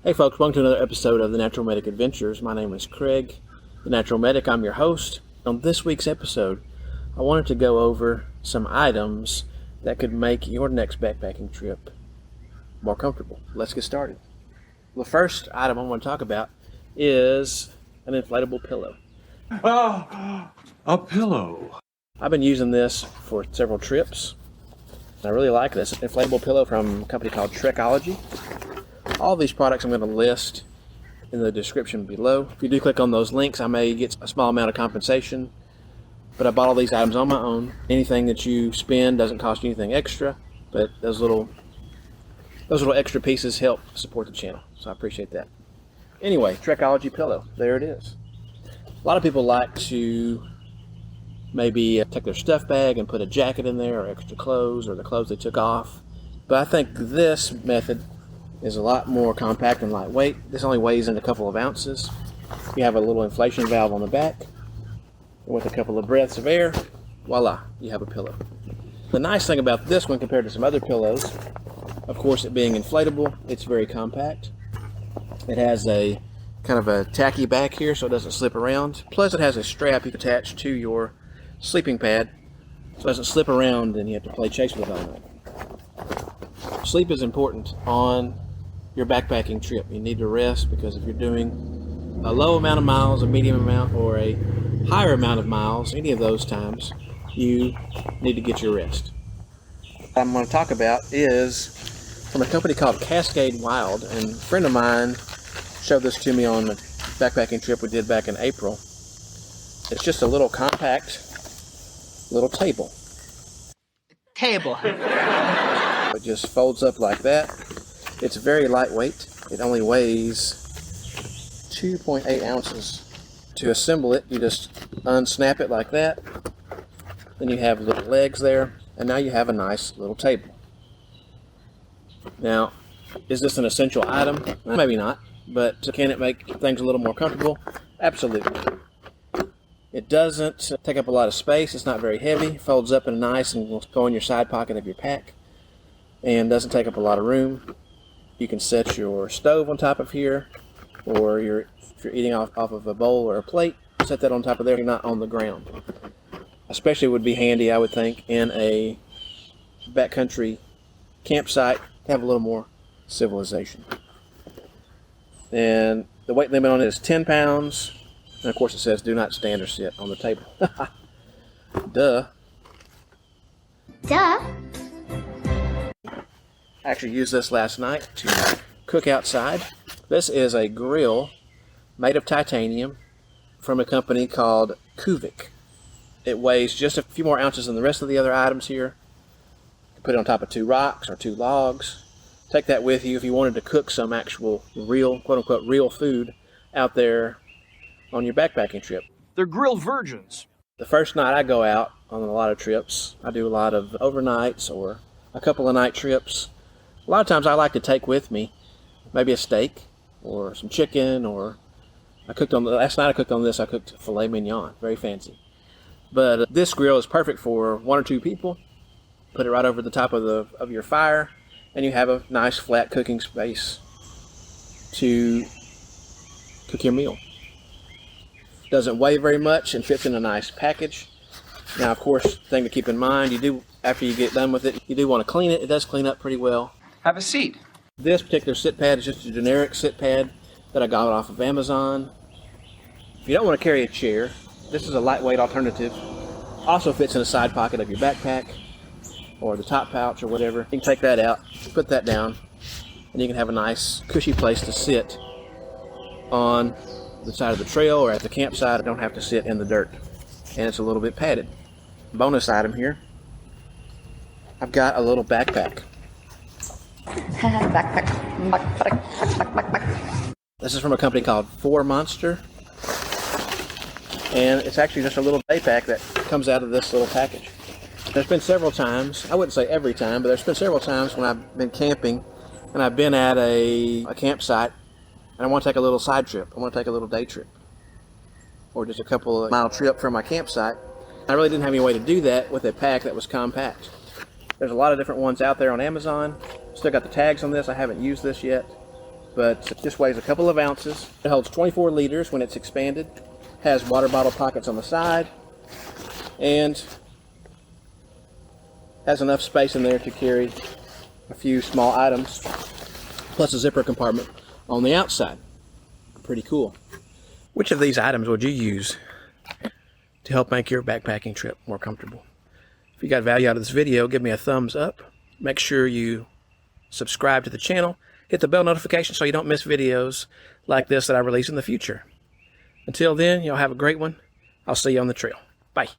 Hey folks, welcome to another episode of the Thenaturalmedic Adventures. My name is Craig, the Natural Medic. I'm your host. On this week's episode, I wanted to go over some items that could make your next backpacking trip more comfortable. Let's get started. The first item I want to talk about is an inflatable pillow. Oh, a pillow. I've been using this for several trips. I really like this inflatable pillow from a company called Trekology. All these products I'm going to list in the description below. If you do click on those links, I may get a small amount of compensation, but I bought all these items on my own. Anything that you spend doesn't cost you anything extra, but those little extra pieces help support the channel, so I appreciate that. Anyway, Trekology Pillow, there it is. A lot of people like to maybe take their stuff bag and put a jacket in there or extra clothes or the clothes they took off, but I think this method is a lot more compact and lightweight. This only weighs in a couple of ounces. You have a little inflation valve on the back. With a couple of breaths of air, voila, you have a pillow. The nice thing about this one compared to some other pillows, of course it being inflatable, it's very compact. It has a kind of a tacky back here so it doesn't slip around. Plus it has a strap you can attach to your sleeping pad so it doesn't slip around and you have to play chase with it all night. Sleep is important on your backpacking trip. You need to rest because if you're doing a low amount of miles, a medium amount, or a higher amount of miles, any of those times, you need to get your rest. What I'm going to talk about is from a company called Cascade Wild, and a friend of mine showed this to me on a backpacking trip we did back in April. It's just a little compact little table. It just folds up like that. It's very lightweight. It only weighs 2.8 ounces. To assemble it, you just unsnap it like that. Then you have little legs there, and now you have a nice little table. Now, is this an essential item? Well, maybe not, but can it make things a little more comfortable? Absolutely. It doesn't take up a lot of space. It's not very heavy. Folds up in nice and will go in your side pocket of your pack, and doesn't take up a lot of room. You can set your stove on top of here, or if you're eating off of a bowl or a plate, set that on top of there. You're not on the ground. Especially would be handy, I would think, in a backcountry campsite to have a little more civilization. And the weight limit on it is 10 pounds. And of course it says do not stand or sit on the table. Duh. I actually used this last night to cook outside. This is a grill made of titanium from a company called Kuvik. It weighs just a few more ounces than the rest of the other items here. You can put it on top of 2 rocks or 2 logs. Take that with you if you wanted to cook some actual real, quote-unquote, real food out there on your backpacking trip. They're grilled virgins. The first night I go out on a lot of trips, I do a lot of overnights or a couple of night trips. A lot of times I like to take with me maybe a steak or some chicken, or last night I cooked filet mignon, very fancy. But this grill is perfect for 1 or 2 people. Put it right over the top of your fire, and you have a nice flat cooking space to cook your meal. Doesn't weigh very much and fits in a nice package. Now, of course, thing to keep in mind, after you get done with it, you do want to clean it. It does clean up pretty well. Have a seat. This particular sit pad is just a generic sit pad that I got off of Amazon. If you don't want to carry a chair, this is a lightweight alternative. Also fits in a side pocket of your backpack or the top pouch or whatever. You can take that out, put that down, and you can have a nice cushy place to sit on the side of the trail or at the campsite. I don't have to sit in the dirt, and it's a little bit padded. Bonus item here, I've got a little backpack. This is from a company called 4 Monster, and it's actually just a little day pack that comes out of this little package. There's been several times, I wouldn't say every time, but there's been several times when I've been camping and I've been at a campsite and I want to take a little side trip. I want to take a little day trip or just a couple of mile trip from my campsite. I really didn't have any way to do that with a pack that was compact. There's a lot of different ones out there on Amazon. Still got the tags on this. I haven't used this yet. but just weighs a couple of ounces. It holds 24 liters when it's expanded, has water bottle pockets on the side, and has enough space in there to carry a few small items, plus a zipper compartment on the outside. Pretty cool. Which of these items would you use to help make your backpacking trip more comfortable? If you got value out of this video, give me a thumbs up. Make sure you subscribe to the channel. Hit the bell notification so you don't miss videos like this that I release in the future. Until then, y'all have a great one. I'll see you on the trail.